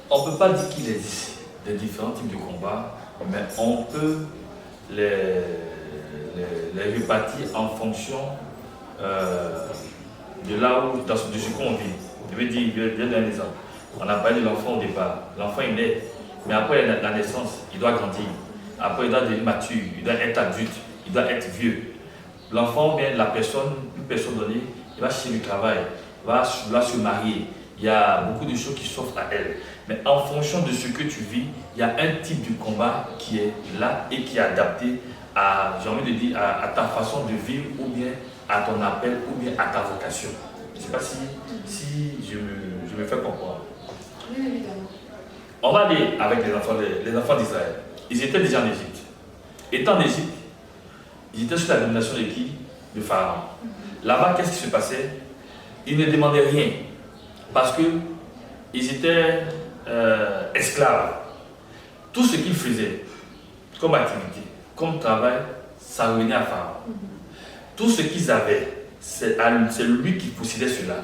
On ne peut pas dire qu'il existe des différents types de combats, mais on peut les répartir en fonction de là où, de ce qu'on vit. Je vais donner un exemple. On a parlé de l'enfant au départ. L'enfant est né, mais après la naissance, il doit grandir. Après, il doit devenir mature, il doit être adulte, il doit être vieux. L'enfant, bien la personne, une personne donnée, il va chercher du travail, il va se marier. Il y a beaucoup de choses qui s'offrent à elle. Mais en fonction de ce que tu vis, il y a un type de combat qui est là et qui est adapté à, j'ai envie de dire, à ta façon de vivre ou bien à ton appel ou bien à ta vocation. Je ne sais pas si je me fais comprendre. Oui, évidemment. On va aller avec les enfants d'Israël. Ils étaient déjà en Égypte. Étant en Égypte, ils étaient sous la domination de qui? De Pharaon. Là-bas, qu'est-ce qui se passait? Ils ne demandaient rien parce qu'ils étaient esclaves. Tout ce qu'ils faisaient comme activité, comme travail, ça revenait à Pharaon. Tout ce qu'ils avaient, c'est lui qui possédait cela.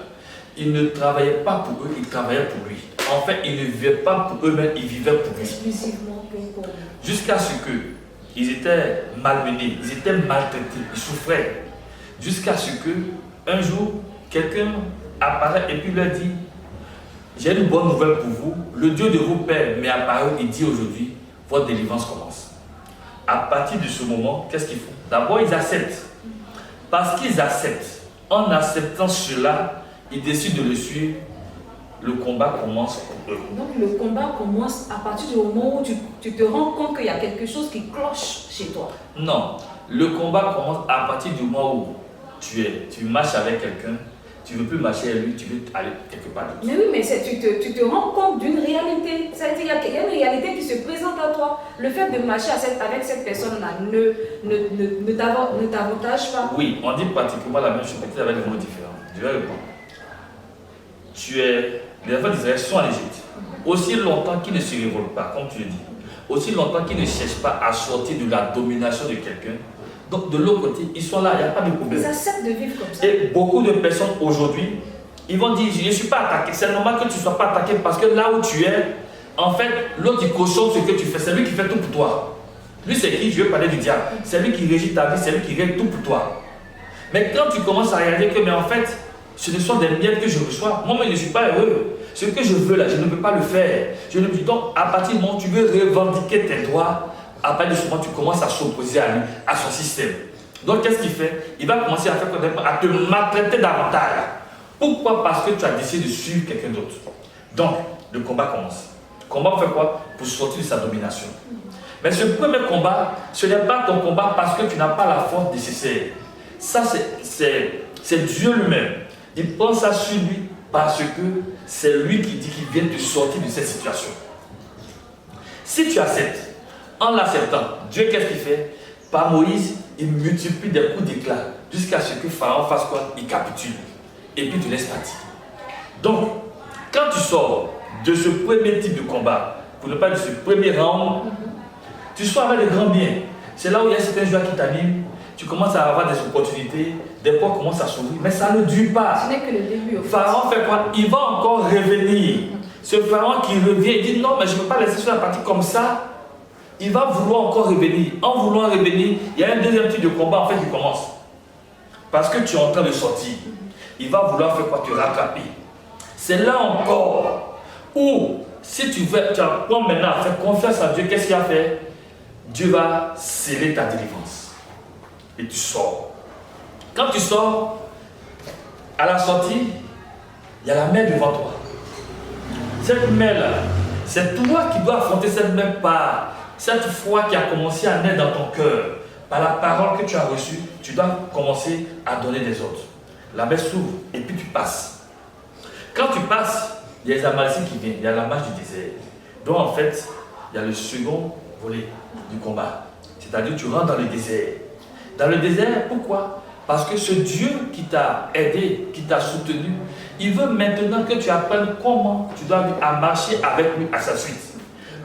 Ils ne travaillaient pas pour eux, ils travaillaient pour lui. En fait, ils ne vivaient pas pour eux-mêmes, ils vivaient pour lui. Exclusivement pour lui. Jusqu'à ce qu'ils étaient malmenés, ils étaient maltraités, ils souffraient. Jusqu'à ce que un jour, quelqu'un apparaît et puis leur dit: j'ai une bonne nouvelle pour vous, le Dieu de vos pères m'est apparu et dit aujourd'hui, votre délivrance commence. À partir de ce moment, qu'est-ce qu'ils font? D'abord, ils acceptent. Parce qu'ils acceptent. En acceptant cela, ils décident de le suivre. Le combat commence pour eux. Donc le combat commence à partir du moment où tu te rends compte qu'il y a quelque chose qui cloche chez toi. Non, le combat commence à partir du moment où tu marches avec quelqu'un, tu ne veux plus marcher avec lui, tu veux aller quelque part d'autre. Mais oui, mais tu te rends compte d'une réalité. Il y a une réalité qui se présente à toi. Le fait de marcher avec cette personne-là ne t'avantage pas. Oui, on dit pratiquement la même chose, peut-être avec des mots différents. Je vais répondre. Les enfants d'Israël sont en Égypte. Aussi longtemps qu'ils ne se révoltent pas, comme tu le dis, aussi longtemps qu'ils ne cherchent pas à sortir de la domination de quelqu'un, donc de l'autre côté, ils sont là, il n'y a pas de problème. Ils acceptent de vivre comme ça. Et beaucoup de personnes aujourd'hui, ils vont dire: je ne suis pas attaqué. C'est normal que tu ne sois pas attaqué parce que là où tu es, en fait, l'autre il cautionne ce que tu fais. C'est lui qui fait tout pour toi. Lui, c'est qui? Je vais parler du diable. C'est lui qui régit ta vie, c'est lui qui règle tout pour toi. Mais quand tu commences à regarder que, mais en fait, ce ne sont des miettes que je reçois. Moi-même, je ne suis pas heureux. Ce que je veux là, je ne peux pas le faire. Donc, à partir du moment où tu veux revendiquer tes droits, à partir de ce moment, tu commences à s'opposer à lui, à son système. Donc, qu'est-ce qu'il fait? Il va commencer à te maltraiter davantage. Pourquoi? Parce que tu as décidé de suivre quelqu'un d'autre. Donc, le combat commence. Le combat fait quoi? Pour sortir de sa domination. Mais ce premier combat, ce n'est pas ton combat parce que tu n'as pas la force nécessaire. Ça, c'est Dieu lui-même. Il prend ça sur lui parce que c'est lui qui dit qu'il vient te sortir de cette situation. Si tu acceptes, en l'acceptant, Dieu qu'est-ce qu'il fait? Par Moïse, il multiplie des coups d'éclat jusqu'à ce que Pharaon fasse quoi? Il capitule. Et puis tu laisses partir. Donc, quand tu sors de ce premier type de combat, pour ne pas dire ce premier round, tu sors avec de grands biens. C'est là où il y a certains joueurs qui t'animent. Tu commences à avoir des opportunités, des portes commencent à s'ouvrir, mais ça ne dure pas. Ce n'est que le début. Pharaon fait quoi? Il va encore revenir. Ce Pharaon qui revient, il dit non, mais je ne peux pas laisser sur la partie comme ça. Il va vouloir encore revenir. En voulant revenir, il y a un deuxième type de combat en fait qui commence. Parce que tu es en train de sortir. Il va vouloir faire quoi? Te rattraper. C'est là encore où, si tu apprends maintenant à faire confiance à Dieu, qu'est-ce qu'il va faire? Dieu va sceller ta délivrance. Et tu sors. Quand tu sors, à la sortie, il y a la mer devant toi. Cette mer-là, c'est toi qui dois affronter cette mer par cette foi qui a commencé à naître dans ton cœur. Par la parole que tu as reçue, tu dois commencer à donner des autres. La mer s'ouvre et puis tu passes. Quand tu passes, il y a les Amalécites qui viennent, il y a la marche du désert. Donc en fait, il y a le second volet du combat. C'est-à-dire tu rentres dans le désert. Dans le désert, pourquoi? Parce que ce Dieu qui t'a aidé, qui t'a soutenu, il veut maintenant que tu apprennes comment tu dois marcher avec lui à sa suite.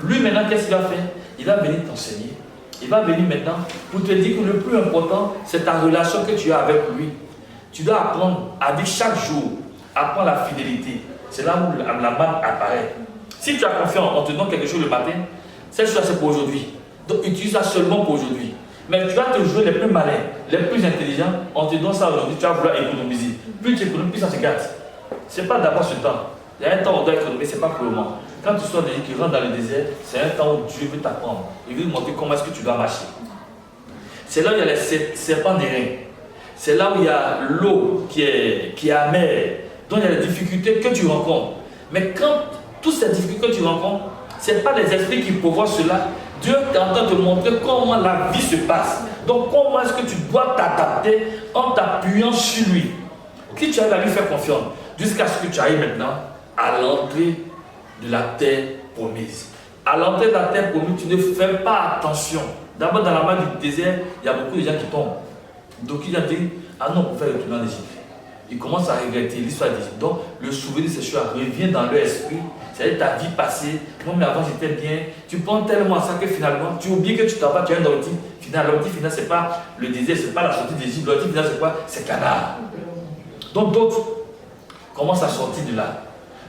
Lui maintenant, qu'est-ce qu'il va faire? Il va venir t'enseigner. Il va venir maintenant pour te dire que le plus important, c'est ta relation que tu as avec lui. Tu dois apprendre à vivre chaque jour, apprendre la fidélité. C'est là où la marque apparaît. Si tu as confiance, on te donne quelque chose le matin, cette chose c'est pour aujourd'hui. Donc utilise ça seulement pour aujourd'hui. Mais tu vas te jouer les plus malins, les plus intelligents, on te donne ça aujourd'hui, tu vas vouloir économiser. Plus tu économises, plus ça se gâte. Ce n'est pas d'abord ce temps. Il y a un temps où on doit économiser, ce n'est pas pour le moment. Quand tu sors de l'île, tu rentres dans le désert, c'est un temps où Dieu veut t'apprendre. Il veut te montrer comment est-ce que tu dois marcher. C'est là où il y a les serpents d'airain. C'est là où il y a l'eau qui est amère. Donc il y a les difficultés que tu rencontres. Mais quand toutes ces difficultés que tu rencontres, ce n'est pas les esprits qui provoquent cela. Dieu est en train de te montrer comment la vie se passe. Donc comment est-ce que tu dois t'adapter en t'appuyant sur lui. Si tu arrives à lui faire confiance, jusqu'à ce que tu arrives maintenant à l'entrée de la terre promise. À l'entrée de la terre promise, tu ne fais pas attention. D'abord, dans la mer du désert, il y a beaucoup de gens qui tombent. Donc, ils ont dit, ah non, pour faire retourner en Égypte. Ils commencent à regretter l'histoire d'Égypte. Donc, le souvenir de ces choses revient dans leur esprit. C'est-à-dire ta vie passée. Moi, mais avant, j'étais bien. Tu prends tellement ça que finalement, tu oublies que tu t'en vas, tu as un objectif final. L'objectif final, ce n'est pas le désert, ce n'est pas la sortie d'Égypte. L'objectif final, c'est quoi? C'est Canaan. Donc, d'autres commencent à sortir de là.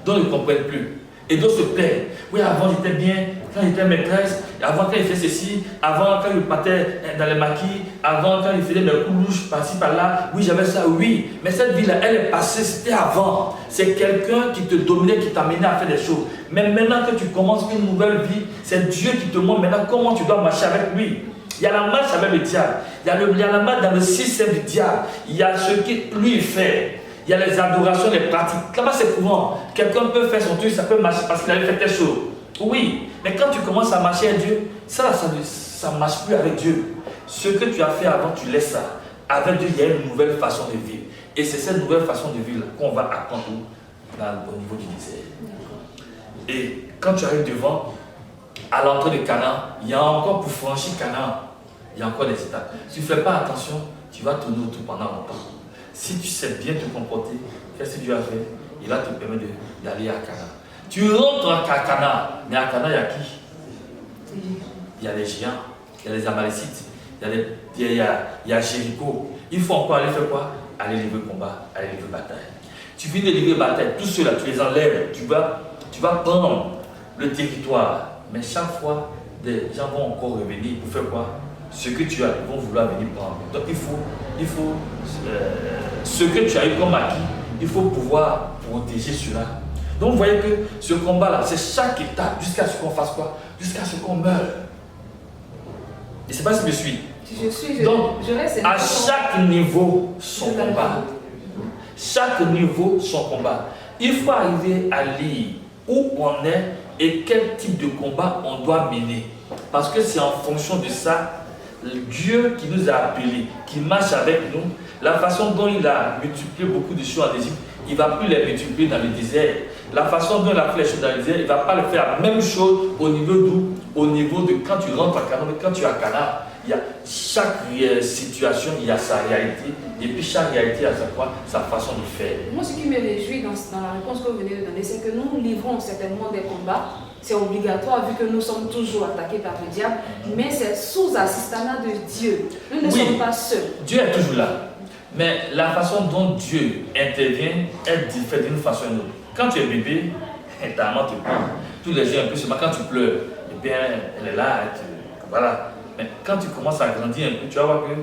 D'autres ne comprennent plus. Et d'autres se plaignent. Oui, avant j'étais bien, quand j'étais maîtresse, avant quand il faisait ceci, avant quand il partait dans les maquis, avant quand il faisait mes coups louches par-ci par-là, oui j'avais ça, oui. Mais cette vie-là, elle est passée, c'était avant. C'est quelqu'un qui te dominait, qui t'amenait à faire des choses. Mais maintenant que tu commences une nouvelle vie, c'est Dieu qui te montre maintenant comment tu dois marcher avec lui. Il y a la marche avec le diable, il y a la marche dans le système du diable, il y a ce qu'il lui fait. Il y a les adorations, les pratiques. Là-bas, c'est courant. Quelqu'un peut faire son truc, ça peut marcher parce qu'il avait fait telle chose. Oui, mais quand tu commences à marcher avec Dieu, ça ne marche plus avec Dieu. Ce que tu as fait avant, tu laisses ça. Avec Dieu, il y a une nouvelle façon de vivre. Et c'est cette nouvelle façon de vivre qu'on va apprendre au niveau du désert. Et quand tu arrives devant, à l'entrée de Canaan, il y a encore pour franchir Canaan, il y a encore des étapes. Si tu ne fais pas attention, tu vas tourner autour pendant longtemps. Si tu sais bien te comporter, qu'est-ce que Dieu a fait? Il va te permettre d'aller à Canaan. Tu rentres à Canaan, mais à Canaan, il y a qui? Il y a les géants, il y a les Amalécites, il y a Jéricho. Il faut encore aller faire quoi? Aller livrer combat, aller livrer bataille. Tu finis de livrer bataille, tous ceux-là, tu les enlèves, tu vas prendre le territoire. Mais chaque fois, des gens vont encore revenir pour faire quoi? Ce que tu as, ils vont vouloir venir prendre. Donc il faut ce que tu as eu comme acquis, il faut pouvoir protéger cela. Donc vous voyez que ce combat-là, c'est chaque étape jusqu'à ce qu'on fasse quoi? Jusqu'à ce qu'on meure. Je ne sais pas si je me suis. Je suis. Donc, je reste à chaque niveau, son combat. Chaque niveau, son combat. Il faut arriver à lire où on est et quel type de combat on doit mener. Parce que c'est en fonction de ça, Dieu qui nous a appelés, qui marche avec nous, la façon dont il a multiplié beaucoup de choses en Égypte, il ne va plus les multiplier dans le désert. La façon dont il a fait les choses dans le désert, il ne va pas le faire la même chose au niveau d'où? Au niveau de quand tu rentres à Canaan, quand tu es à Canaan, il y a chaque situation, il y a sa réalité, et puis chaque réalité a sa façon de faire. Moi, ce qui me réjouit dans la réponse que vous venez de donner, c'est que nous livrons certainement des combats. C'est obligatoire vu que nous sommes toujours attaqués par le diable, mais c'est sous assistanat de Dieu. Nous ne sommes pas seuls. Dieu est toujours là. Mais la façon dont Dieu intervient est différente d'une façon ou d'une autre. Quand tu es bébé, ta maman te prend. Tous les jours un peu seulement quand tu pleures, et bien elle est là, voilà. Mais quand tu commences à grandir un peu, tu vas voir que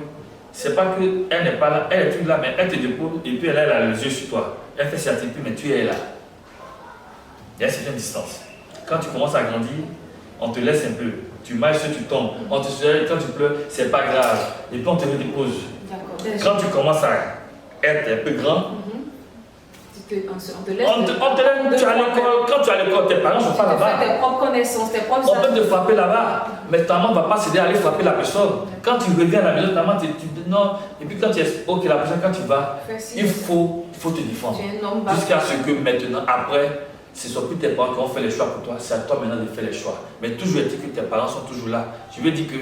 c'est pas qu'elle n'est pas là, elle est toujours là, mais elle te dépose et puis elle a les yeux sur toi. Elle fait ses activités, mais tu es là. Il y a une certaine distance. Quand tu commences à grandir, on te laisse un peu. Tu marches, tu tombes. On te soulève, quand tu pleures, c'est pas grave. Et puis on te redépose. Quand tu commences à être un peu grand, on te laisse. Tu as l'école, quand tu as l'école, tes parents ne sont pas là-bas. Tes propres connaissances, tes propres. On peut te frapper là-bas, mais ta maman ne va pas s'aider à aller frapper la personne. Quand tu reviens à la maison, ta maman te dit non. Et puis quand tu es ok, la personne, quand tu vas, il faut te défendre. Jusqu'à ce que maintenant, après, ce ne sont plus tes parents qui ont fait les choix pour toi, c'est à toi maintenant de faire les choix. Mais toujours est-il que tes parents sont toujours là. Je veux dire que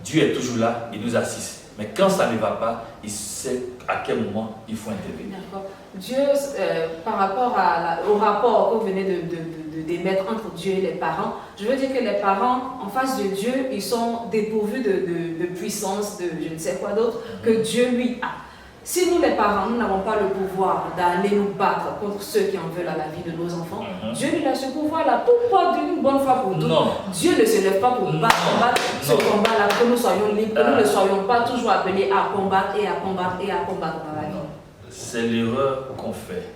Dieu est toujours là, il nous assiste. Mais quand ça ne va pas, il sait à quel moment il faut intervenir. D'accord. Dieu, par rapport au rapport que vous venez d'émettre entre Dieu et les parents, je veux dire que les parents, en face de Dieu, ils sont dépourvus de puissance, de je ne sais quoi d'autre, que Dieu lui a. Si nous, les parents, nous n'avons pas le pouvoir d'aller nous battre contre ceux qui en veulent à la vie de nos enfants, Dieu lui a ce pouvoir-là. Pourquoi d'une bonne fois pour toutes, Dieu ne se lève pas pour combattre ce combat-là, que nous soyons libres, que nous ne soyons pas toujours appelés à combattre et à combattre et à combattre dans la vie. C'est l'erreur qu'on fait.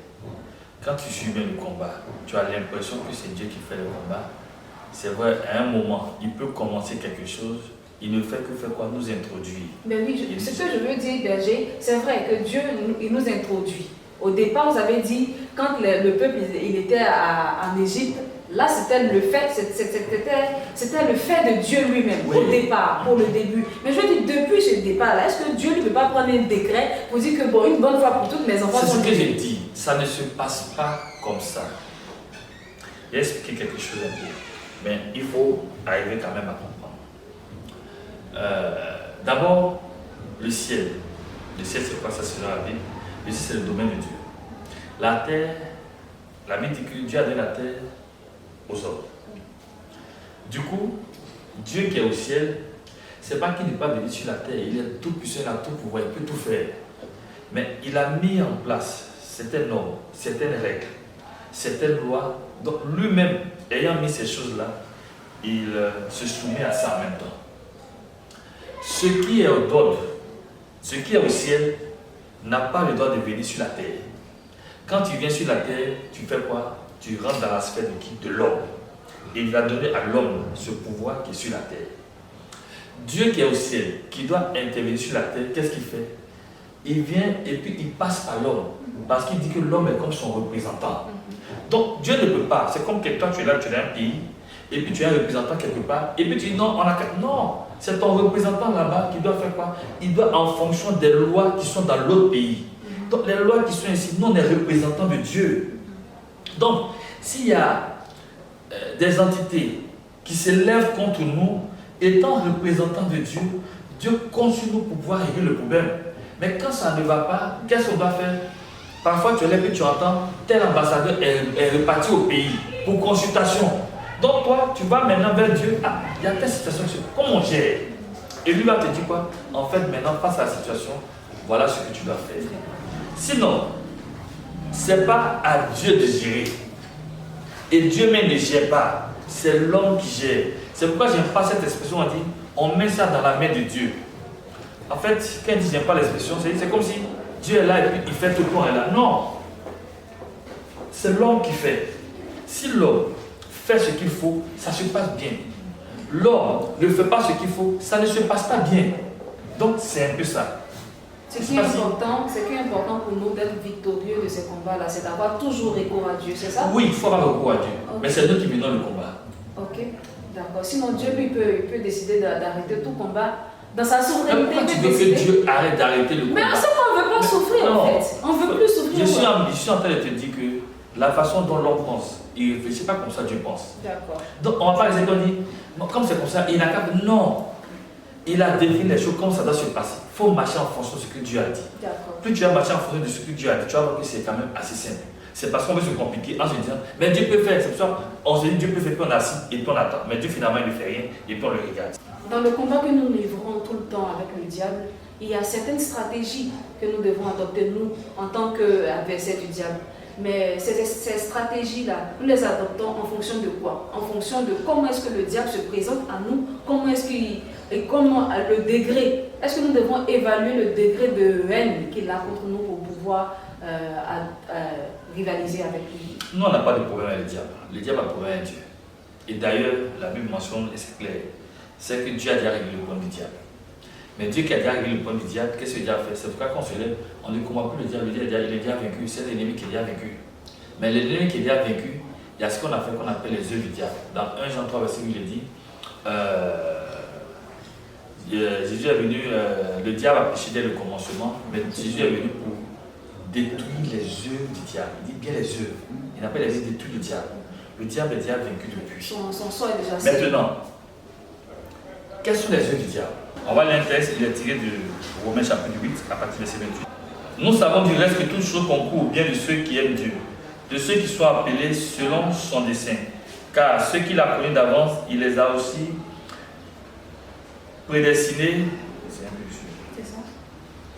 Quand tu suis bien le combat, tu as l'impression que c'est Dieu qui fait le combat. C'est vrai, à un moment, il peut commencer quelque chose. Il ne fait que faire quoi? Nous introduire. Mais oui, ce que je veux dire, Berger, c'est vrai que Dieu il nous introduit. Au départ, vous avez dit, quand le peuple il était en Égypte, là c'était le fait, c'était le fait de Dieu lui-même, oui. Au départ, pour le début. Mais je veux dire, depuis ce départ-là, est-ce que Dieu ne peut pas prendre un décret pour dire que bon, une bonne fois pour toutes, mes enfants sont... C'est ce que j'ai dit, ça ne se passe pas comme ça. J'ai expliqué quelque chose un peu, mais il faut arriver quand même à comprendre. D'abord, le ciel. Le ciel, c'est quoi? Ça, c'est dans la Bible. Le ciel, c'est le domaine de Dieu. La terre, la Bible dit que Dieu a donné la terre aux hommes. Du coup, Dieu qui est au ciel, c'est pas qu'il n'est pas venu sur la terre, il est tout puissant, il a tout pouvoir, il peut tout faire. Mais il a mis en place certaines normes, certaines règles, certaines lois. Donc lui-même, ayant mis ces choses-là, il se soumet à ça en même temps. Ce qui est au dehors, ce qui est au ciel, n'a pas le droit de venir sur la terre. Quand tu viens sur la terre, tu fais quoi? Tu rentres dans la sphère de qui? De l'homme. Et il va donner à l'homme ce pouvoir qui est sur la terre. Dieu qui est au ciel, qui doit intervenir sur la terre, qu'est-ce qu'il fait? Il vient et puis il passe par l'homme. Parce qu'il dit que l'homme est comme son représentant. Donc Dieu ne peut pas. C'est comme que toi tu es là, tu es dans un pays, et puis tu es un représentant quelque part, et puis tu dis non, on a... Non, c'est ton représentant là-bas qui doit faire quoi? Il doit en fonction des lois qui sont dans l'autre pays. Donc les lois qui sont ici, nous on est représentants de Dieu. Donc s'il y a des entités qui se lèvent contre nous, étant représentants de Dieu, Dieu compte sur nous pour pouvoir régler le problème. Mais quand ça ne va pas, qu'est-ce qu'on doit faire? Parfois tu lèves et tu entends, tel ambassadeur est reparti au pays pour consultation. Donc toi, tu vas maintenant vers Dieu, ah, il y a telle situation, comment on gère? Et lui va te dire quoi? En fait, maintenant, face à la situation, voilà ce que tu dois faire. Sinon, ce n'est pas à Dieu de gérer. Et Dieu même ne gère pas. C'est l'homme qui gère. C'est pourquoi je n'aime pas cette expression, on dit, on met ça dans la main de Dieu. En fait, quand il dit j'aime pas l'expression, c'est comme si Dieu est là et puis il fait tout le temps est là. Non. C'est l'homme qui fait. Si l'homme fait ce qu'il faut, ça se passe bien. L'homme ne fait pas ce qu'il faut, ça ne se passe pas bien. Donc c'est un peu ça. Ce qui est important pour nous d'être victorieux de ces combats-là, c'est d'avoir toujours recours à Dieu, c'est ça? Oui, il faut avoir recours à Dieu. Okay. Mais c'est nous qui menons le combat. Ok, d'accord. Sinon Dieu lui peut décider d'arrêter tout combat dans sa souveraineté. Pourquoi tu veux que Dieu arrête d'arrêter le combat? Mais c'est qu'on ne veut pas souffrir en fait. On ne veut plus souffrir. Je suis en train de te dire que la façon dont l'homme pense, il ne réfléchit pas comme ça Dieu pense. D'accord. Donc on ne va pas les dire, comme c'est comme ça, il n'a qu'à... Non. Il a défini les choses comme ça doit se passer. Il faut marcher en fonction de ce que Dieu a dit. Plus tu vas marcher en fonction de ce que Dieu a dit, tu vas voir que c'est quand même assez simple. C'est parce qu'on veut se compliquer en se disant, mais Dieu peut faire. C'est pour ça qu'on se dit, Dieu peut faire, puis on assis et puis on attend. Mais Dieu finalement il ne fait rien et puis on le regarde. Dans le combat que nous livrons tout le temps avec le diable, il y a certaines stratégies que nous devons adopter, nous, en tant qu'adversaires du diable. Mais ces stratégies-là, nous les adoptons en fonction de quoi? En fonction de comment est-ce que le diable se présente à nous, comment est-ce qu'il... Et comment le degré, est-ce que nous devons évaluer le degré de haine qu'il a contre nous pour pouvoir rivaliser avec lui? Nous, on n'a pas de problème avec le diable. Le diable a un problème avec Dieu. Et d'ailleurs, la Bible mentionne, et c'est clair, c'est que Dieu a déjà réglé le problème du diable. Mais Dieu qui a déjà réglé le problème du diable, qu'est-ce que le diable fait? C'est pourquoi quand on se lève, on ne combat plus le diable, il est déjà vaincu, c'est l'ennemi qui est déjà vaincu. Mais l'ennemi qui est déjà vaincu, il y a ce qu'on a fait qu'on appelle les œufs du diable. Dans 1 Jean 3, verset 8, il est dit, Jésus est venu, le diable a péché dès le commencement, mais Jésus est venu pour détruire les œuvres du diable. Il dit bien les œuvres. Il n'a pas les œuvres détruire le diable. Le diable est déjà vaincu depuis. Son sort est déjà scellé. Maintenant, quelles sont les œuvres du diable? On va lire un texte, il est tiré de Romains chapitre 8, à partir de verset 28. Nous savons du reste que toute chose concourt au bien de ceux qui aiment Dieu, de ceux qui sont appelés selon son dessein. Car ceux qu'il a connus d'avance, il les a aussi prédestinés.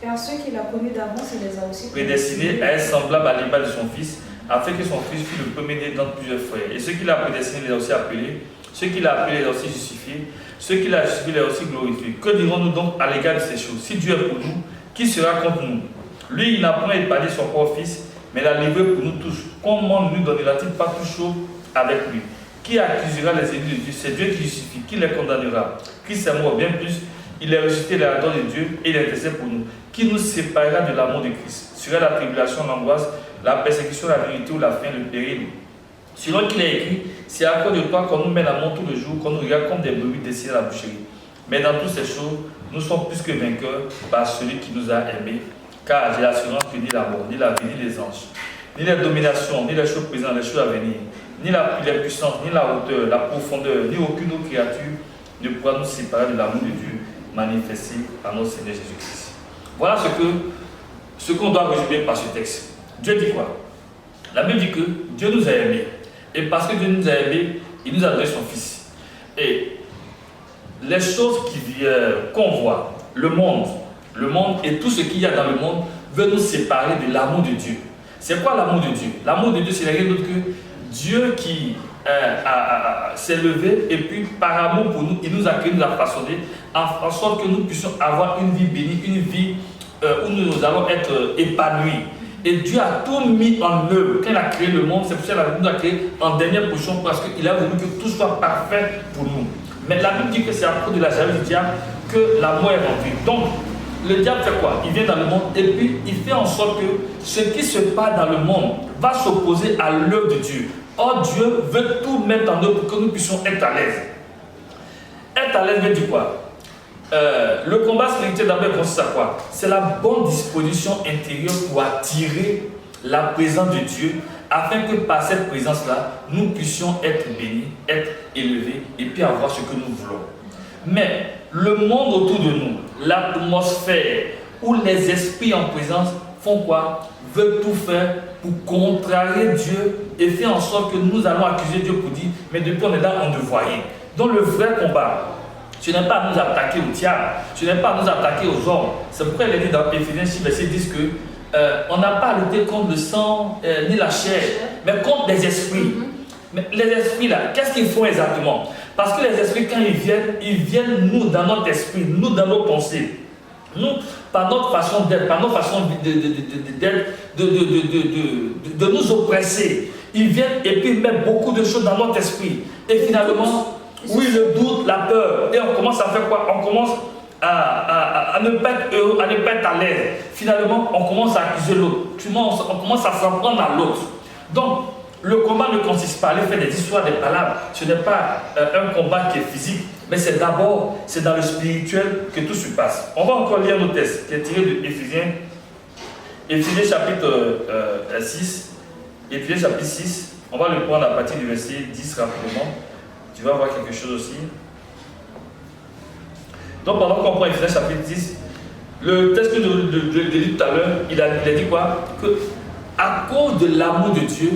Car ceux qu'il a connus d'avance, il les a aussi prédestinés à être semblables à l'image de son Fils, afin que son Fils fût le premier-né dans plusieurs frères. Et ceux qu'il a prédestinés, les a aussi appelés. Ceux qu'il a appelés, les a aussi justifiés. Ceux qu'il a justifiés, les a aussi glorifiés. Que dirons-nous donc à l'égard de ces choses? Si Dieu est pour nous, qui sera contre nous? Lui, il n'a point épargné son propre Fils, mais l'a livré pour nous tous. Comment ne nous donnera-t-il pas tout chose avec lui? Qui accusera les ennemis de Dieu? C'est Dieu qui justifie. Qui les condamnera? Christ est mort, bien plus. Il est ressuscité de la gloire de Dieu et il intercède pour nous. Qui nous séparera de l'amour de Christ? Sera la tribulation, l'angoisse, la persécution, la vérité ou la faim, le péril? Selon qu'il est écrit, c'est à cause de toi qu'on nous met la mort tout le jour, qu'on nous regarde comme des brebis dessinés à la boucherie. Mais dans toutes ces choses, nous sommes plus que vainqueurs par celui qui nous a aimés. Car j'ai l'assurance que ni la mort, ni la vie, ni les anges, ni les dominations, ni les choses présentes, les choses à venir, ni les puissances, ni la hauteur, la profondeur, ni aucune autre créature ne pourra nous séparer de l'amour de Dieu manifesté par notre Seigneur Jésus-Christ. Voilà ce qu'on doit résumer par ce texte. Dieu dit quoi? La Bible dit que Dieu nous a aimés. Et parce que Dieu nous a aimés, il nous a donné son Fils. Et les choses qu'on voit, le monde et tout ce qu'il y a dans le monde veut nous séparer de l'amour de Dieu. C'est quoi l'amour de Dieu? L'amour de Dieu, c'est rien d'autre que Dieu qui s'est levé et puis par amour pour nous, il nous a créé, nous a façonné en sorte que nous puissions avoir une vie bénie, une vie où nous allons être épanouis. Et Dieu a tout mis en œuvre. Quand il a créé le monde, c'est pour ça qu'il nous a créé en dernière position parce qu'il a voulu que tout soit parfait pour nous. Mais la Bible dit que c'est à cause de la jalousie du diable que l'amour est rendu. Donc, le diable fait quoi? Il vient dans le monde et puis il fait en sorte que ce qui se passe dans le monde va s'opposer à l'œuvre de Dieu. Or, Dieu veut tout mettre en œuvre pour que nous puissions être à l'aise. Être à l'aise veut dire quoi? Le combat spirituel d'abord consiste à quoi? C'est la bonne disposition intérieure pour attirer la présence de Dieu afin que par cette présence-là, nous puissions être bénis, être élevés et puis avoir ce que nous voulons. Mais le monde autour de nous, l'atmosphère où les esprits en présence font quoi? Veulent tout faire pour contrarier Dieu et faire en sorte que nous allons accuser Dieu pour dire mais depuis on est là, on ne voit rien. Donc le vrai combat, ce n'est pas à nous attaquer au diable, ce n'est pas à nous attaquer aux hommes. C'est pourquoi il est dit dans Éphésiens 6, verset 10 que on n'a pas à lutter contre le sang ni la chair, mais contre les esprits. Mais les esprits là, qu'est-ce qu'ils font exactement? Parce que les esprits, quand ils viennent nous dans notre esprit, nous dans nos pensées. Nous, par notre façon d'être, par notre façon de nous oppresser, ils viennent et puis ils mettent beaucoup de choses dans notre esprit. Et finalement, oui, le doute, la peur. Et on commence à faire quoi? On commence à ne pas être heureux, à ne pas être à l'aise. Finalement, on commence à accuser l'autre. On commence à s'en prendre à l'autre. Donc, le combat ne consiste pas à aller faire des histoires, des palabres. Ce n'est pas un combat qui est physique, mais c'est d'abord, c'est dans le spirituel que tout se passe. On va encore lire nos textes, qui est tiré de Éphésiens. Éphésiens chapitre 6. Éphésiens chapitre 6. On va le prendre à partir du verset 10 rapidement. Tu vas voir quelque chose aussi. Donc pendant qu'on prend Éphésiens chapitre 10, le texte que je l'ai dit tout à l'heure, il a dit quoi? Que à cause de l'amour de Dieu,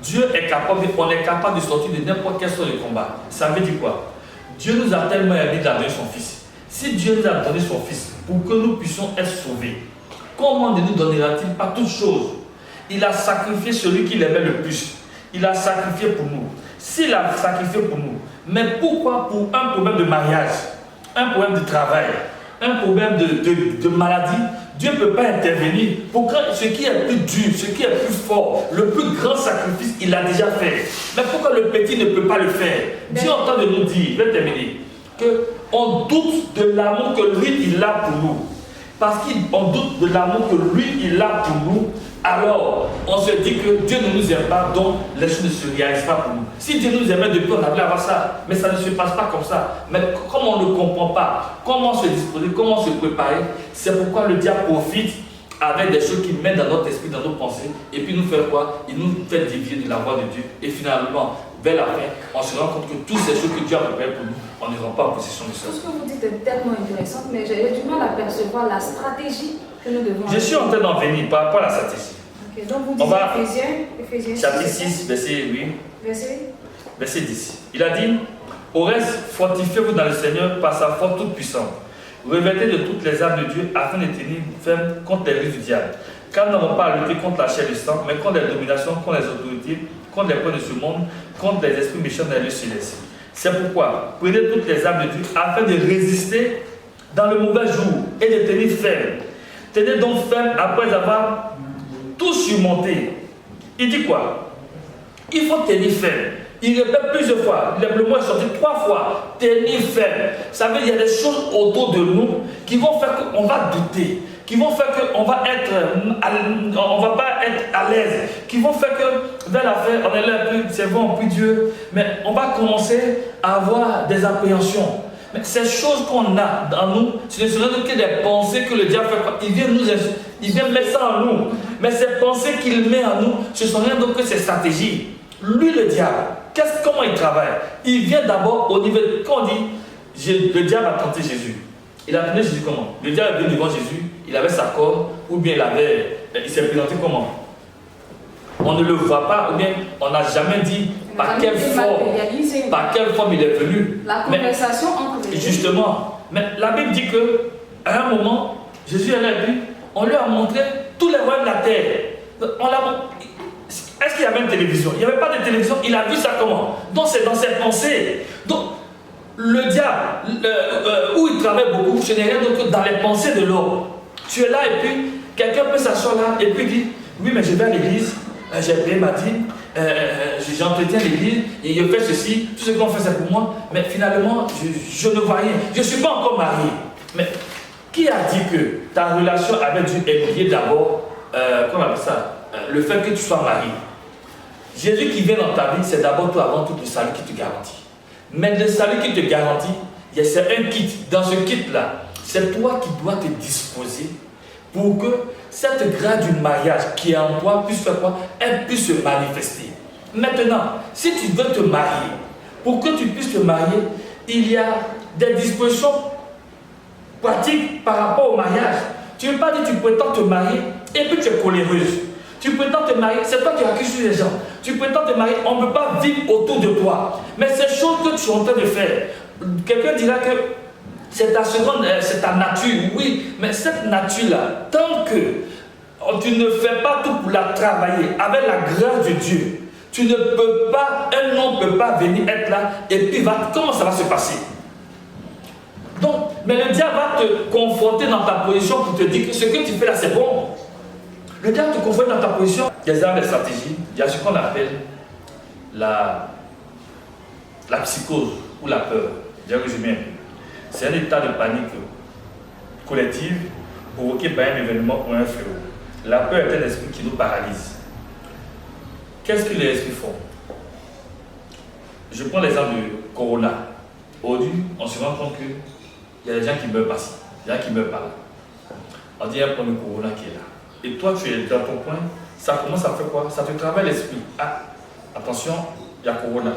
Dieu est capable, on est capable de sortir de n'importe quel sort de combat. Ça veut dire quoi? Dieu nous a tellement aimé qu'il a donné son Fils. Si Dieu nous a donné son Fils pour que nous puissions être sauvés, comment ne nous donnera-t-il pas toutes choses? Il a sacrifié celui qu'il aimait le plus. Il a sacrifié pour nous. S'il a sacrifié pour nous, mais pourquoi pour un problème de mariage, un problème de travail, un problème de maladie, Dieu ne peut pas intervenir pour ce qui est plus dur, ce qui est plus fort, le plus grand sacrifice, il l'a déjà fait. Mais pourquoi le petit ne peut pas le faire? Dieu est en train de nous dire, je vais terminer, qu'on doute de l'amour que lui, il a pour nous. Parce qu'on doute de l'amour que lui, il a pour nous, alors on se dit que Dieu ne nous aime pas, donc les choses ne se réalisent pas pour nous. Si Dieu nous aimait depuis, on avait avoir ça, mais ça ne se passe pas comme ça. Mais comme on ne comprend pas comment se disposer, comment se préparer, c'est pourquoi le diable profite avec des choses qu'il met dans notre esprit, dans nos pensées, et puis nous fait quoi? Il nous fait dévier de la voie de Dieu, et finalement, vers la fin, on se rend compte que toutes ces choses que Dieu a préparées pour nous, on ne rend pas en possession de ça. Tout ce que vous dites est tellement intéressant, mais j'ai du mal à percevoir la stratégie que nous devons avoir. Je suis en train d'en venir par rapport à la stratégie. Okay, donc vous dites Éphésiens chapitre 6, verset 8. Verset 10. Il a dit, au reste, fortifiez-vous dans le Seigneur par sa force toute puissante. Revêtez de toutes les armes de Dieu afin de tenir ferme contre les ruses du diable. Car nous n'avons pas à lutter contre la chair et le sang, mais contre les dominations, contre les autorités, contre les princes de ce monde, contre les esprits méchants dans les lieux célestes. C'est pourquoi prenez toutes les armes de Dieu afin de résister dans le mauvais jour et de tenir ferme. Tenez donc ferme après avoir tout surmonté. Il dit quoi? Il faut tenir ferme. Il répète plusieurs fois. Le mot est sorti 3 fois. Tenir ferme. Ça veut dire qu'il y a des choses autour de nous qui vont faire qu'on va douter, qui vont faire qu'on va être, on va pas être à l'aise, qui vont faire que vers la fin, on est là, c'est bon, puis Dieu, mais on va commencer à avoir des appréhensions. Mais ces choses qu'on a dans nous, ce ne sont que des pensées que le diable fait. Il vient mettre ça en nous. Mais ces pensées qu'il met en nous, ce ne sont rien d'autre que ses stratégies. Lui, le diable, comment il travaille? Il vient d'abord au niveau, quand on dit, le diable a tenté Jésus. Il a tenté Jésus comment? Le diable est venu devant Jésus, il avait sa corde, ou bien il s'est présenté comment? On ne le voit pas, ou bien on n'a jamais dit par quelle forme il est venu. La conversation entre les deux. Justement, mais la Bible dit que à un moment, Jésus est là, on lui a montré tous les rois de la terre. Est-ce qu'il y avait une télévision? Il n'y avait pas de télévision, il a vu ça comment? Donc c'est dans ses pensées. Donc le diable, où il travaille beaucoup, ce n'est rien d'autre que dans les pensées de l'homme. Tu es là et puis quelqu'un peut s'asseoir là et puis dit, oui mais je vais à l'église, j'ai payé ma dîme, j'entretiens l'église, et je fais ceci, tout ce qu'on fait c'est pour moi, mais finalement je ne vois rien, je ne suis pas encore marié. Mais qui a dit que ta relation avec Dieu est liée d'abord, comment on appelle ça, le fait que tu sois marié? Jésus qui vient dans ta vie, c'est d'abord toi avant tout le salut qui te garantit. Mais le salut qui te garantit, c'est un kit. Dans ce kit-là, c'est toi qui dois te disposer pour que cette grâce du mariage qui est en toi puisse faire quoi? Elle puisse se manifester. Maintenant, si tu veux te marier, pour que tu puisses te marier, il y a des dispositions pratiques par rapport au mariage. Tu ne veux pas dire que tu prétends te marier et puis tu es coléreuse. Tu prétends te marier, c'est toi qui as sur les gens. Tu prétends te marier, on ne peut pas vivre autour de toi. Mais ces choses que tu es en train de faire, quelqu'un dira que c'est ta seconde, c'est ta nature. Oui, mais cette nature-là, tant que tu ne fais pas tout pour la travailler avec la grâce de Dieu, tu ne peux pas, un homme ne peut pas venir être là et puis comment ça va se passer? Donc, mais le diable va te confronter dans ta position pour te dire que ce que tu fais là, c'est bon. Le diable te confronte dans ta position. Il y a des stratégies, il y a ce qu'on appelle la psychose ou la peur. Je vais résumer un peu. C'est un état de panique collective provoqué par un événement ou un fléau. La peur est un esprit qui nous paralyse. Qu'est-ce que les esprits font? Je prends l'exemple de Corona. Aujourd'hui, on se rend compte qu'il y a des gens qui meurent par-ci, des gens qui meurent par-là. On dit un premier Corona qui est là. Et toi, tu es dans ton coin, ça commence à faire quoi? Ça te travaille l'esprit. Ah, attention, il y a Corona.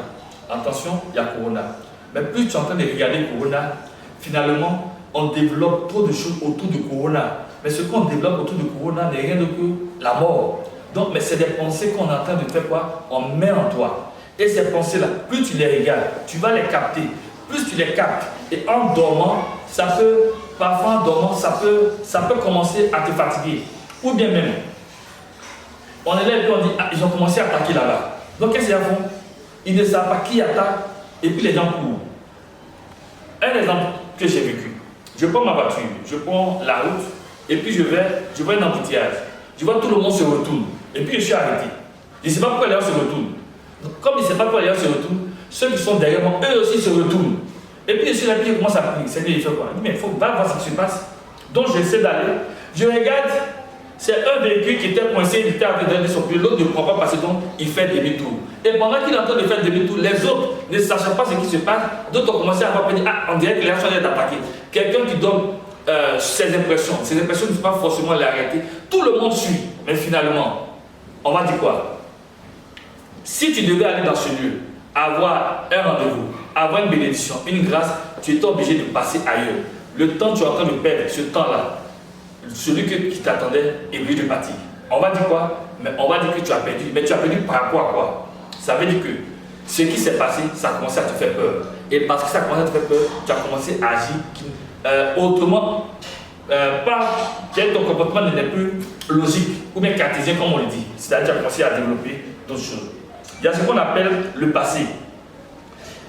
Attention, il y a Corona. Mais plus tu es en train de regarder Corona, finalement, on développe trop de choses autour de Corona. Mais ce qu'on développe autour de Corona n'est rien d'autre que la mort. Donc, mais c'est des pensées qu'on est en train de faire quoi? On met en toi. Et ces pensées-là, plus tu les regardes, tu vas les capter. Plus tu les captes. Et en dormant, parfois en dormant, ça peut commencer à te fatiguer. Ou bien même, on est là et puis on dit, ah, ils ont commencé à attaquer là-bas. Donc qu'est-ce qu'ils font? Ils ne savent pas qui attaque et puis les gens courent. Un exemple que j'ai vécu. Je prends ma voiture, je prends la route et puis je vois un embouteillage. Je vois tout le monde se retourne et puis je suis arrêté. Je ne sais pas pourquoi les gens se retournent. Donc, comme je ne sais pas pourquoi les gens se retournent, ceux qui sont derrière moi, eux aussi se retournent. Et puis je suis là et je commence à prier. C'est lui, il fait quoi? Il dit, mais il faut voir ce qui se passe. Donc j'essaie d'aller. Je regarde. C'est un véhicule qui était coincé, il était à côté de son pied, l'autre ne croit pas passer, donc il fait demi-tour. Et pendant qu'il est en train de faire demi-tour, les autres ne sachant pas ce qui se passe, d'autres ont commencé à avoir peur, ah, on dirait qu'il est en train d'attaquer. Quelqu'un qui donne ses impressions ne sont pas forcément les arrêter. Tout le monde suit, mais finalement, on va dire quoi? Si tu devais aller dans ce lieu, avoir un rendez-vous, avoir une bénédiction, une grâce, tu étais obligé de passer ailleurs. Le temps que tu es en train de perdre, ce temps-là, celui qui t'attendait est obligé de partir. On va dire quoi? Mais on va dire que tu as perdu. Mais tu as perdu par rapport à quoi? Ça veut dire que ce qui s'est passé, ça a commencé à te faire peur. Et parce que ça a commencé à te faire peur, tu as commencé à agir autrement, ton comportement n'est plus logique ou bien cartésien comme on le dit. C'est-à-dire que tu as commencé à développer d'autres choses. Il y a ce qu'on appelle le passé.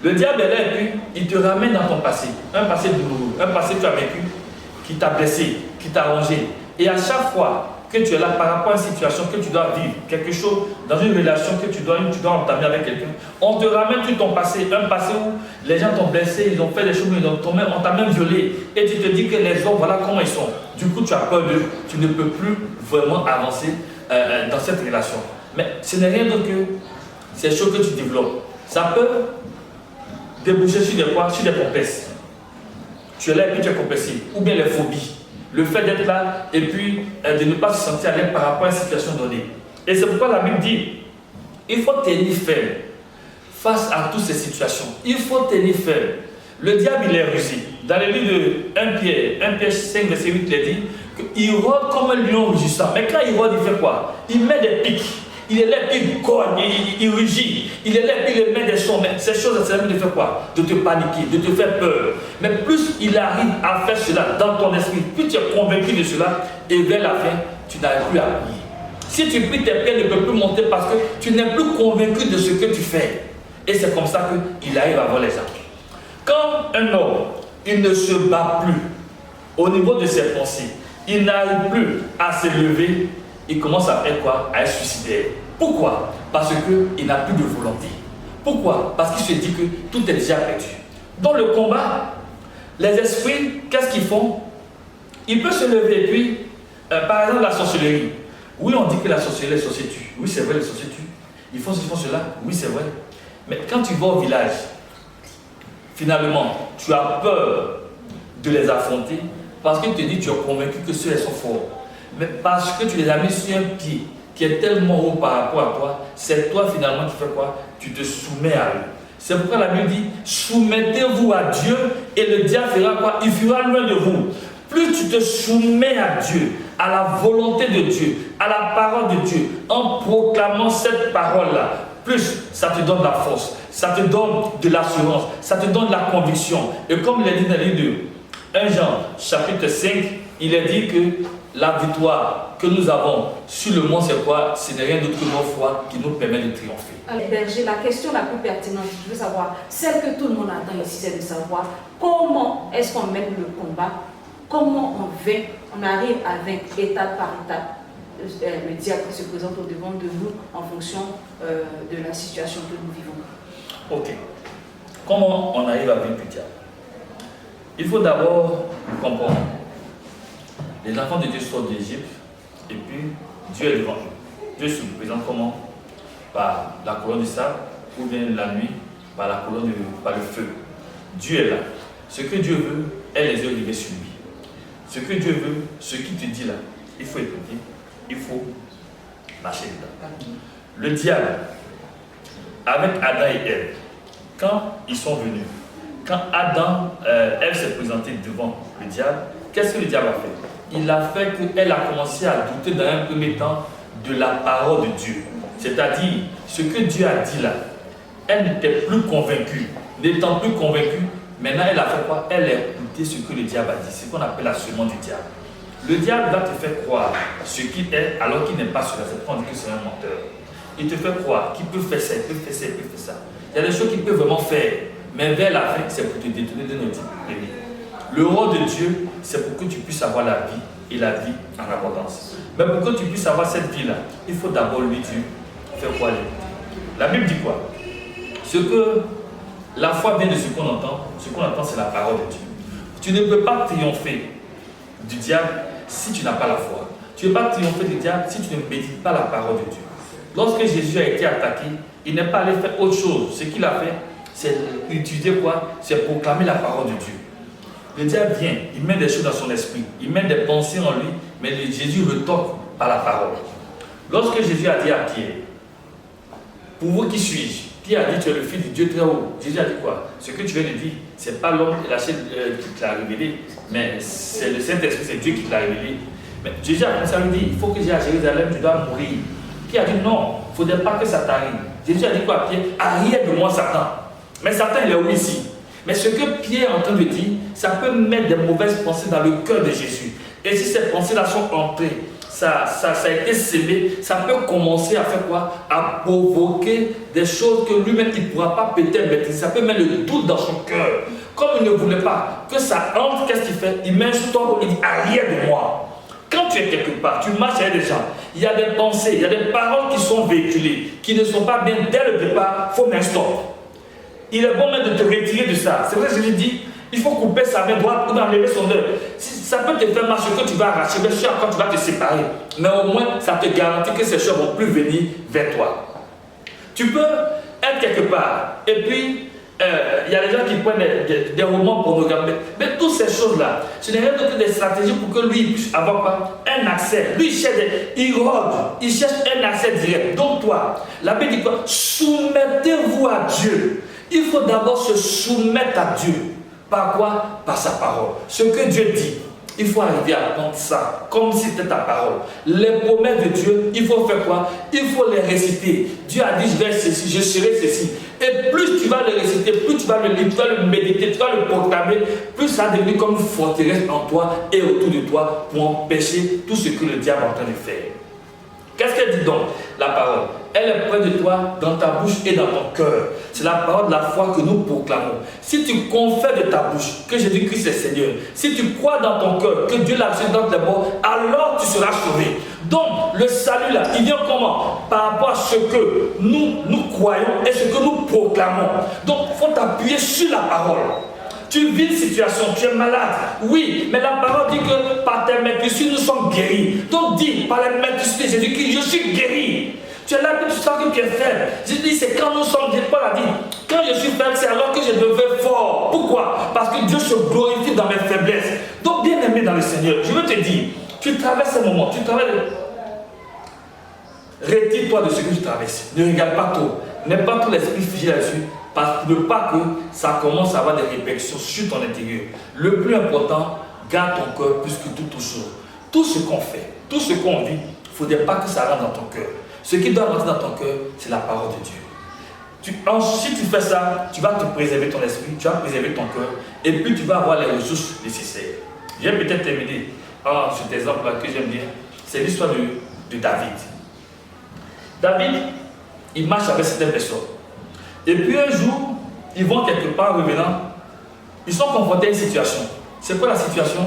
Le diable est là et puis il te ramène dans ton passé. Un passé douloureux, un passé que tu as vécu, qui t'a blessé, qui t'a rongé. Et à chaque fois que tu es là par rapport à une situation que tu dois vivre, quelque chose dans une relation que tu dois entamer avec quelqu'un, on te ramène tout ton passé, un passé où les gens t'ont blessé, ils ont fait des choses, on t'a même violé. Et tu te dis que les hommes, voilà comment ils sont. Du coup, tu as peur d'eux, tu ne peux plus vraiment avancer dans cette relation. Mais ce n'est rien d'autre que ces choses que tu développes. Ça peut déboucher sur des quoi? Sur des complexes. Tu es là et puis tu es complexé. Ou bien les phobies. Le fait d'être là et puis de ne pas se sentir à l'aise par rapport à une situation donnée. Et c'est pourquoi la Bible dit, il faut tenir ferme face à toutes ces situations. Il faut tenir ferme. Le diable, il est rusé. Dans le livre de 1 Pierre 5, verset 8, il est dit qu'il rôde comme un lion rugissant. Mais quand il rôde, il fait quoi? Il met des pics. Il est là, il cogne, il rugit. Il est là, il met des sons. Mais ces choses, ça de faire quoi? De te paniquer, de te faire peur. Mais plus il arrive à faire cela dans ton esprit, plus tu es convaincu de cela, et vers la fin, tu n'arrives plus à prier. Si tu pries, tes prières ne peuvent plus monter parce que tu n'es plus convaincu de ce que tu fais. Et c'est comme ça qu'il arrive à voir les actes. Quand un homme, il ne se bat plus au niveau de ses pensées, il n'arrive plus à se lever, il commence à faire quoi? À être suicidaire. Pourquoi? Parce qu'il n'a plus de volonté. Pourquoi? Parce qu'il se dit que tout est déjà perdu. Dans le combat, les esprits, qu'est-ce qu'ils font? Il peut se lever et puis, par exemple, la sorcellerie. Oui, on dit que la sorcellerie, les sorciers tuent. Oui, c'est vrai, les sorciers tuent. Ils font cela. Oui, c'est vrai. Mais quand tu vas au village, finalement, tu as peur de les affronter parce que tu te dis, tu es convaincu que ceux-là sont forts. Mais parce que tu les as mis sur un pied qui est tellement haut par rapport à toi, c'est toi finalement qui fais quoi? Tu te soumets à eux. C'est pourquoi la Bible dit, soumettez-vous à Dieu et le diable fera quoi? Il fuira loin de vous. Plus tu te soumets à Dieu, à la volonté de Dieu, à la parole de Dieu, en proclamant cette parole-là, plus ça te donne la force, ça te donne de l'assurance, ça te donne de la conviction. Et comme il est dit dans le livre de 1 Jean, chapitre 5, il est dit que la victoire que nous avons sur le monde, c'est quoi? Ce n'est rien d'autre que notre foi qui nous permet de triompher. Alors, Berger, la question la plus pertinente, je veux savoir, celle que tout le monde attend ici, c'est de savoir comment est-ce qu'on mène le combat, comment on arrive à vaincre étape par étape le diable qui se présente au devant de nous en fonction de la situation que nous vivons. Ok. Comment on arrive à vaincre le diable? Il faut d'abord comprendre. Les enfants de Dieu sortent d'Égypte et puis Dieu est devant eux. Dieu se présente comment? Par la colonne de sable ou bien la nuit par le feu. Dieu est là. Ce que Dieu veut est les yeux rivés sur lui. Ce que Dieu veut, ce qu'il te dit là, il faut écouter, il faut marcher dedans. Le diable, avec Adam et Ève, quand ils sont venus, quand Ève s'est présentée devant le diable, qu'est-ce que le diable a fait? Il a fait qu'elle a commencé à douter dans un premier temps de la parole de Dieu. C'est-à-dire, ce que Dieu a dit là, elle n'était plus convaincue. N'étant plus convaincue, maintenant elle a fait quoi? Elle a écouté ce que le diable a dit, ce qu'on appelle la semence du diable. Le diable va te faire croire ce qu'il est alors qu'il n'est pas cela. C'est pourquoi on dit que c'est un menteur. Il te fait croire qu'il peut faire ça, il peut faire ça, il peut faire ça. Il y a des choses qu'il peut vraiment faire, mais vers la fin, c'est pour te détourner de notre vie. Le rôle de Dieu, c'est pour que tu puisses avoir la vie et la vie en abondance. Mais pour que tu puisses avoir cette vie-là, il faut d'abord lui dire, faire quoi l'écouter. La Bible dit quoi? Ce que la foi vient de ce qu'on entend c'est la parole de Dieu. Tu ne peux pas triompher du diable si tu n'as pas la foi. Tu ne peux pas triompher du diable si tu ne médites pas la parole de Dieu. Lorsque Jésus a été attaqué, il n'est pas allé faire autre chose. Ce qu'il a fait, c'est étudier quoi? C'est proclamer la parole de Dieu. Le diable vient, il met des choses dans son esprit, il met des pensées en lui, mais Jésus retorque par la parole. Lorsque Jésus a dit à Pierre, pour vous qui suis-je? Pierre a dit, tu es le fils du Dieu très haut. Jésus a dit quoi? Ce que tu viens de dire, ce n'est pas l'homme et la chair qui te l'a révélé, mais c'est le Saint-Esprit, c'est Dieu qui te l'a révélé. Mais Jésus a commencé à lui dire, il faut que j'aille à Jérusalem, tu dois mourir. Pierre a dit, non, il ne faudrait pas que ça t'arrive. Jésus a dit quoi à Pierre? Arrière de moi, Satan. Mais Satan, il est où ici? Mais ce que Pierre est en train de dire, ça peut mettre des mauvaises pensées dans le cœur de Jésus. Et si ces pensées-là sont entrées, ça a été sémé, ça peut commencer à faire quoi? À provoquer des choses que lui-même il ne pourra pas peut-être maîtriser. Ça peut mettre le doute dans son cœur. Comme il ne voulait pas que ça entre, qu'est-ce qu'il fait? Il met un stop, il dit arrière de moi. Quand tu es quelque part, tu marches avec des gens, il y a des pensées, il y a des paroles qui sont véhiculées, qui ne sont pas bien dès le départ, il faut mettre un stop. Il est bon même de te retirer de ça. C'est vrai que je lui dis, il faut couper sa main droite ou enlever son œil. Ça peut te faire mal, ce que tu vas arracher, bien sûr, quand tu vas te séparer. Mais au moins, ça te garantit que ces choses ne vont plus venir vers toi. Tu peux être quelque part, et puis, il y a des gens qui prennent des romans pornographiques. Mais toutes ces choses-là, ce n'est rien d'autre que des stratégies pour que lui puisse avoir quoi? Un accès. Lui, il rôde, il cherche un accès direct. Donc toi, la Bible dit quoi? Soumettez-vous à Dieu. Il faut d'abord se soumettre à Dieu. Par quoi? Par sa parole. Ce que Dieu dit, il faut arriver à prendre ça comme si c'était ta parole. Les promesses de Dieu, il faut faire quoi? Il faut les réciter. Dieu a dit, je vais ceci, je serai ceci. Et plus tu vas le réciter, plus tu vas le lire, tu vas le méditer, tu vas le proclamer, plus ça va devenir comme une forteresse en toi et autour de toi pour empêcher tout ce que le diable est en train de faire. Qu'est-ce qu'elle dit donc, la parole? Elle est près de toi, dans ta bouche et dans ton cœur. C'est la parole de la foi que nous proclamons. Si tu confères de ta bouche que Jésus-Christ est Seigneur, si tu crois dans ton cœur que Dieu l'a ressuscité dans tes morts, alors tu seras sauvé. Donc, le salut là, il vient comment? Par rapport à ce que nous croyons et ce que nous proclamons. Donc, il faut t'appuyer sur la parole. Tu vis une situation, tu es malade, oui, mais la parole dit que par tes maîtrises, nous sommes guéris. Donc dis, par les maîtrises de Jésus-Christ, je suis guéri. Tu es là que tu sens que tu es faible. Je dis, c'est quand nous sommes, Paul a dit, quand je suis faible, c'est alors que je deviens fort. Pourquoi? Parce que Dieu se glorifie dans mes faiblesses. Donc bien aimé dans le Seigneur, je veux te dire, tu traverses ce moment, tu traverses. Retire-toi de ce que tu traverses. Ne regarde pas trop. N'aie pas tout l'esprit figé là-dessus. Parce que pas que ça commence à avoir des répercussions sur ton intérieur. Le plus important, garde ton cœur plus que toute chose. Tout ce qu'on fait, tout ce qu'on vit, il ne faudrait pas que ça rentre dans ton cœur. Ce qui doit rentrer dans ton cœur, c'est la parole de Dieu. Si tu fais ça, tu vas te préserver ton esprit, tu vas préserver ton cœur, et puis tu vas avoir les ressources nécessaires. Je vais peut-être terminer par cet exemple-là que j'aime bien. C'est l'histoire de David. David, il marche avec certaines personnes. Et puis un jour, ils vont quelque part revenant, ils sont confrontés à une situation. C'est quoi la situation?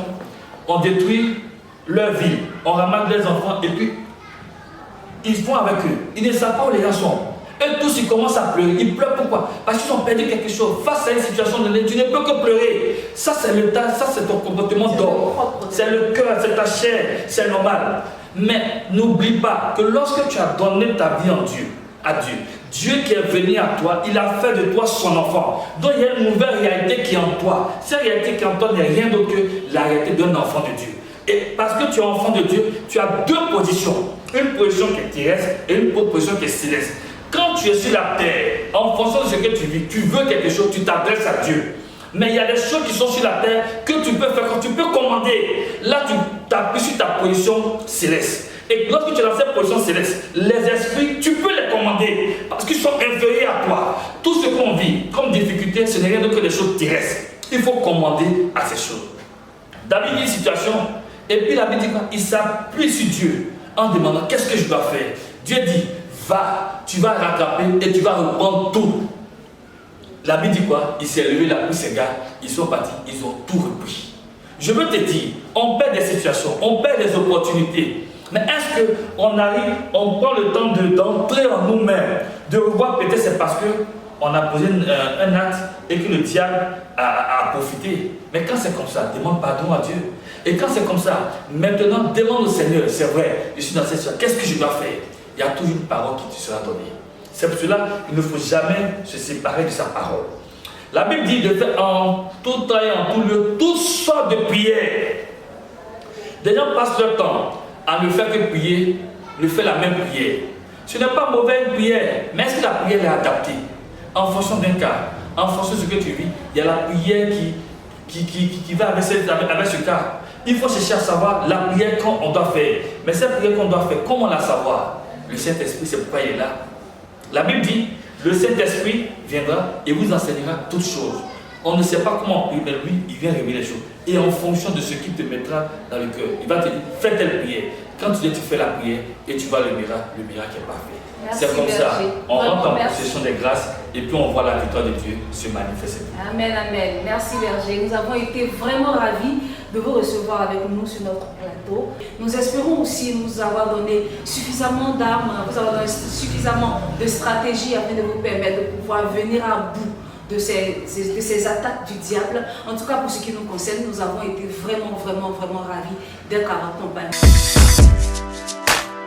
On détruit leur ville, on ramasse leurs enfants et puis ils vont avec eux. Ils ne savent pas où les gens sont. Et tous ils commencent à pleurer. Ils pleurent pourquoi? Parce qu'ils ont perdu quelque chose. Face à une situation donnée, tu ne peux que pleurer. Ça c'est le temps, ça c'est ton comportement d'homme. C'est le cœur, c'est ta chair, c'est normal. Mais n'oublie pas que lorsque tu as donné ta vie à Dieu, Dieu qui est venu à toi, il a fait de toi son enfant. Donc il y a une nouvelle réalité qui est en toi. Cette réalité qui est en toi n'est rien d'autre que la réalité d'un enfant de Dieu. Et parce que tu es enfant de Dieu, tu as deux positions. Une position qui est terrestre et une position qui est céleste. Quand tu es sur la terre, en fonction de ce que tu vis, tu veux quelque chose, tu t'adresses à Dieu. Mais il y a des choses qui sont sur la terre que tu peux faire quand tu peux commander. Là, tu t'appuies sur ta position céleste. Et lorsque tu es dans cette position céleste, les esprits, tu peux les commander parce qu'ils sont inférieurs à toi. Tout ce qu'on vit comme difficulté, ce n'est rien d'autre que des choses terrestres. Il faut commander à ces choses. David vit une situation et puis la Bible dit quoi? Il s'appuie sur Dieu en demandant qu'est-ce que je dois faire. Dieu dit, va, tu vas rattraper et tu vas reprendre tout. La Bible dit quoi? Il s'est levé là où ces gars, ils sont partis, ils ont tout repris. Je veux te dire, on perd des situations, on perd des opportunités. Mais est-ce qu'on arrive, on prend le temps d'entrer en nous-mêmes, de revoir peut-être c'est parce qu'on a posé un acte et que le diable a profité. Mais quand c'est comme ça, demande pardon à Dieu. Et quand c'est comme ça, maintenant demande au Seigneur, c'est vrai, je suis dans cette situation, qu'est-ce que je dois faire? Il y a toujours une parole qui te sera donnée. C'est pour cela qu'il ne faut jamais se séparer de sa parole. La Bible dit de faire en tout temps et en tout lieu toutes sortes de prières. Des gens passent leur temps à ne faire que prier, ne faire la même prière. Ce n'est pas mauvais une prière, mais est-ce que la prière est adaptée? En fonction d'un cas, en fonction de ce que tu vis, il y a la prière qui va avec ce cas. Il faut chercher à savoir la prière qu'on doit faire. Mais cette prière qu'on doit faire, comment la savoir? Le Saint-Esprit, c'est pourquoi il est là. La Bible dit, le Saint-Esprit viendra et vous enseignera toutes choses. On ne sait pas comment prier, mais lui, il vient révéler les choses. Et en fonction de ce qu'il te mettra dans le cœur, il va te dire, fais telle prière. Quand tu dis, tu fais la prière et tu vois le miracle est parfait. C'est comme ça, on rentre en possession des grâces et puis on voit la victoire de Dieu se manifester. Amen, amen. Merci Berger. Nous avons été vraiment ravis de vous recevoir avec nous sur notre plateau. Nous espérons aussi nous avoir donné suffisamment d'armes, vous avoir donné suffisamment de stratégies afin de vous permettre de pouvoir venir à bout de ces attaques du diable. En tout cas, pour ce qui nous concerne, nous avons été vraiment ravis d'être à votre compagnie.